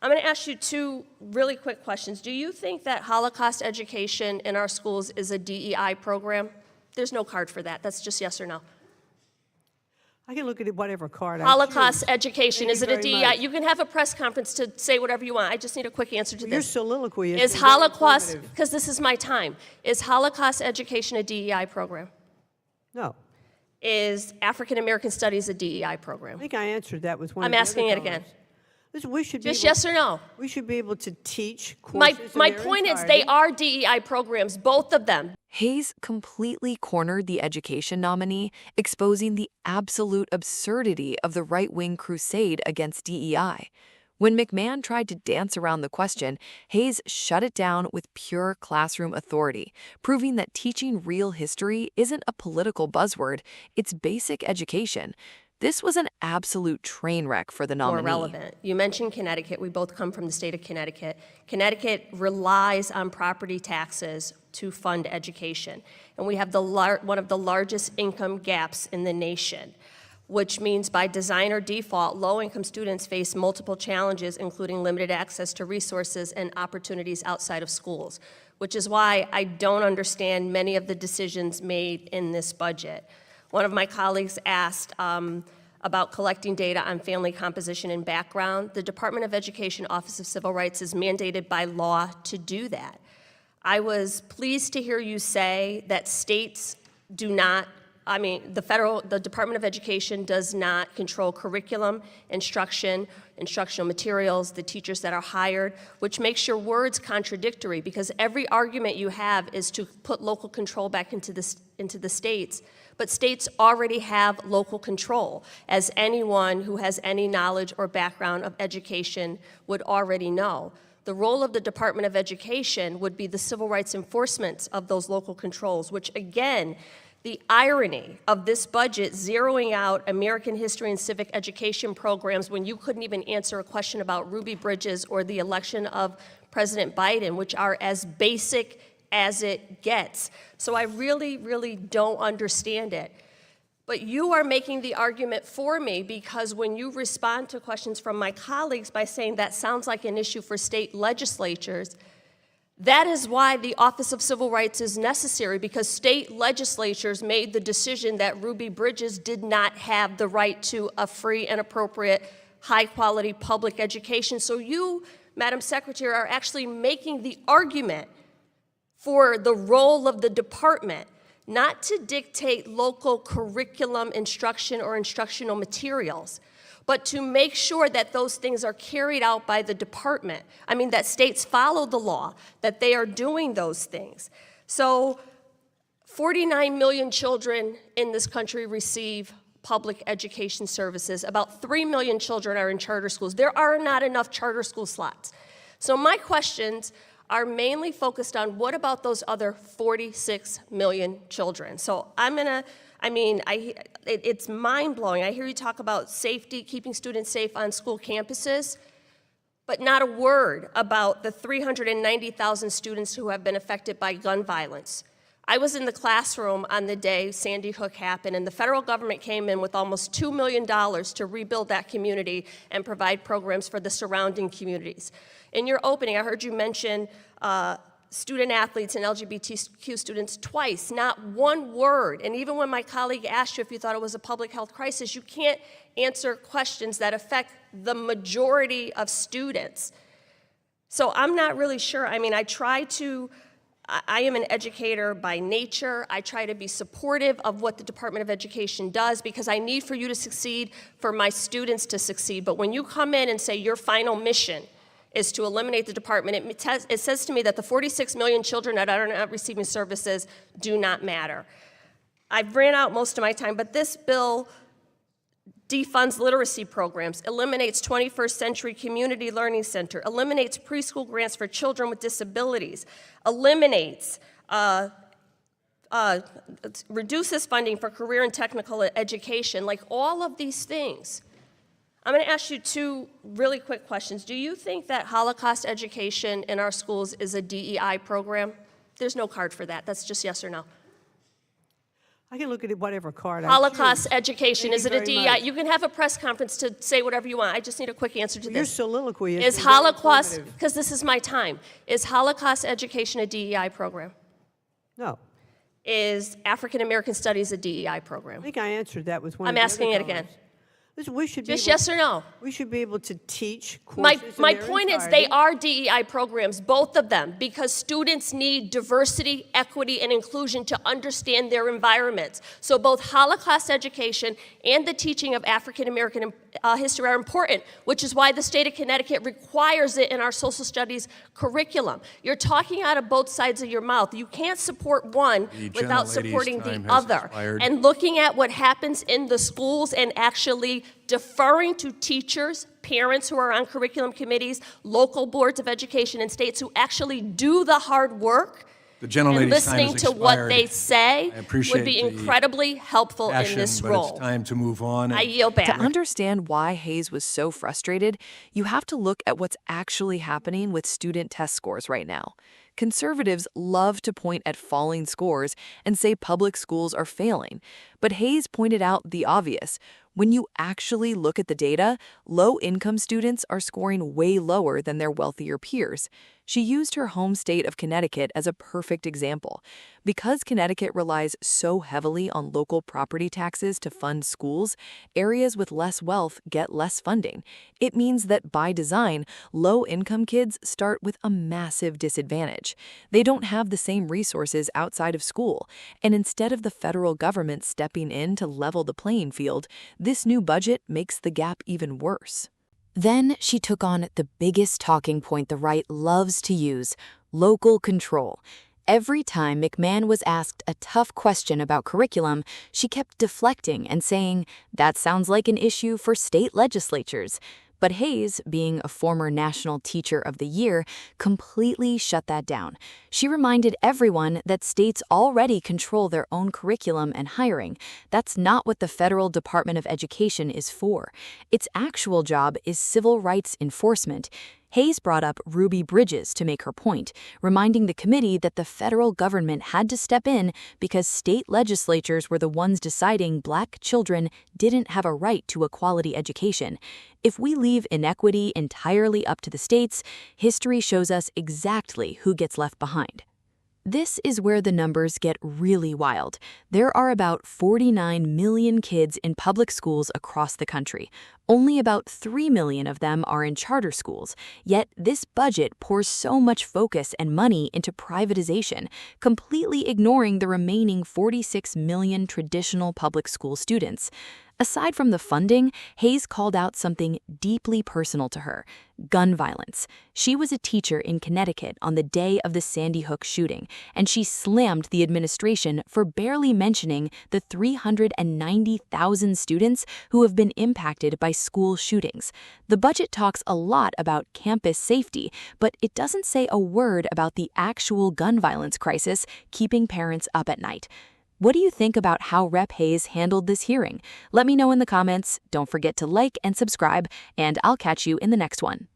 I'm going to ask you two really quick questions. Do you think that Holocaust education in our schools is a DEI program? There's no card for that. That's just yes or no. I can look at whatever card I choose. Holocaust education, is it a DEI? Much. You can have a press conference to say whatever you want. I just need a quick answer to Your this. soliloquy Is Holocaust, because this is my time, is Holocaust education a DEI program? No. Is African American Studies a DEI program? I think I answered that with one I'm of the asking other it again. cards. Listen, we should Just be able, yes or no? We should be able to teach courses My in their point is entirety. they are DEI programs, both of them. Hayes completely cornered the education nominee, exposing the absolute absurdity of the right-wing crusade against DEI. When McMahon tried to dance around the question, Hayes shut it down with pure classroom authority, proving that teaching real history isn't a political buzzword, it's basic education. This was an absolute train wreck for the nominee. More relevant. You mentioned Connecticut. We both come from the state of Connecticut. Connecticut relies on property taxes to fund education. And we have one of the largest income gaps in the nation, which means by design or default, low-income students face multiple challenges, including limited access to resources and opportunities outside of schools, which is why I don't understand many of the decisions made in this budget. One of my colleagues asked about collecting data on family composition and background. The Department of Education Office of Civil Rights is mandated by law to do that. I was pleased to hear you say that states do not, the Department of Education does not control curriculum, instruction, instructional materials, the teachers that are hired, which makes your words contradictory because every argument you have is to put local control back into the states. But states already have local control, as anyone who has any knowledge or background of education would already know. The role of the Department of Education would be the civil rights enforcement of those local controls, which again, the irony of this budget zeroing out American history and civic education programs when you couldn't even answer a question about Ruby Bridges or the election of President Biden, which are as basic as it gets. So I really, really don't understand it. But you are making the argument for me because when you respond to questions from my colleagues by saying that sounds like an issue for state legislatures, that is why the Office of Civil Rights is necessary, because state legislatures made the decision that Ruby Bridges did not have the right to a free and appropriate, high-quality public education. So you, Madam Secretary, are actually making the argument for the role of the department, not to dictate local curriculum instruction or instructional materials, but to make sure that those things are carried out by the department. That states follow the law, that they are doing those things. So 49 million children in this country receive public education services. About 3 million children are in charter schools. There are not enough charter school slots. So my questions are mainly focused on what about those other 46 million children. So it's mind-blowing. I hear you talk about safety, keeping students safe on school campuses, but not a word about the 390,000 students who have been affected by gun violence. I was in the classroom on the day Sandy Hook happened, and the federal government came in with almost $2 million to rebuild that community and provide programs for the surrounding communities. In your opening, I heard you mention student athletes and LGBTQ students twice, not one word. And even when my colleague asked you if you thought it was a public health crisis, you can't answer questions that affect the majority of students. So I'm not really sure. I am an educator by nature. I try to be supportive of what the Department of Education does because I need for you to succeed, for my students to succeed. But when you come in and say your final mission is to eliminate the department, it says to me that the 46 million children that are not receiving services do not matter. I've ran out most of my time, but this bill defunds literacy programs, eliminates 21st Century Community Learning Center, eliminates preschool grants for children with disabilities, eliminates, reduces funding for career and technical education, like all of these things. I'm going to ask you two really quick questions. Do you think that Holocaust education in our schools is a DEI program? There's no card for that. That's just yes or no. I can look at whatever card I Holocaust choose. education, Thank is you it a very DEI? much. You can have a press conference to say whatever you want. I just need a quick answer to Your this. soliloquy Is is very Holocaust, informative. because this is my time, is Holocaust education a DEI program? No. Is African American Studies a DEI I program? think I answered that with one I'm of the asking other it again. callers. Listen, we should be Just able, yes or no? we should be able to teach My courses in their point is they entirety. are DEI programs, both of them, because students need diversity, equity, and inclusion to understand their environments. So both Holocaust education and the teaching of African American history are important, which is why the state of Connecticut requires it in our social studies curriculum. You're talking out of both sides of your mouth. You can't support one The without gentlelady's supporting the time has other. expired. And looking at what happens in the schools and actually deferring to teachers, parents who are on curriculum committees, local boards of education in states who actually do the hard work The and gentlelady's time listening has to what expired. they say I appreciate would be the incredibly helpful in passion, this but role. it's time to move on. I yield back. To understand why Hayes was so frustrated, you have to look at what's actually happening with student test scores right now. Conservatives love to point at falling scores and say public schools are failing. But Hayes pointed out the obvious. When you actually look at the data, low-income students are scoring way lower than their wealthier peers. She used her home state of Connecticut as a perfect example. Because Connecticut relies so heavily on local property taxes to fund schools, areas with less wealth get less funding. It means that by design, low-income kids start with a massive disadvantage. They don't have the same resources outside of school, and instead of the federal government stepping in to level the playing field, this new budget makes the gap even worse. Then she took on the biggest talking point the right loves to use, local control. Every time McMahon was asked a tough question about curriculum, she kept deflecting and saying, "That sounds like an issue for state legislatures." But Hayes, being a former National Teacher of the Year, completely shut that down. She reminded everyone that states already control their own curriculum and hiring. That's not what the Federal Department of Education is for. Its actual job is civil rights enforcement. Hayes brought up Ruby Bridges to make her point, reminding the committee that the federal government had to step in because state legislatures were the ones deciding Black children didn't have a right to a quality education. If we leave inequity entirely up to the states, history shows us exactly who gets left behind. This is where the numbers get really wild. There are about 49 million kids in public schools across the country. Only about 3 million of them are in charter schools. Yet this budget pours so much focus and money into privatization, completely ignoring the remaining 46 million traditional public school students. Aside from the funding, Hayes called out something deeply personal to her: gun violence. She was a teacher in Connecticut on the day of the Sandy Hook shooting, and she slammed the administration for barely mentioning the 390,000 students who have been impacted by school shootings. The budget talks a lot about campus safety, but it doesn't say a word about the actual gun violence crisis keeping parents up at night. What do you think about how Rep. Hayes handled this hearing? Let me know in the comments. Don't forget to like and subscribe, and I'll catch you in the next one.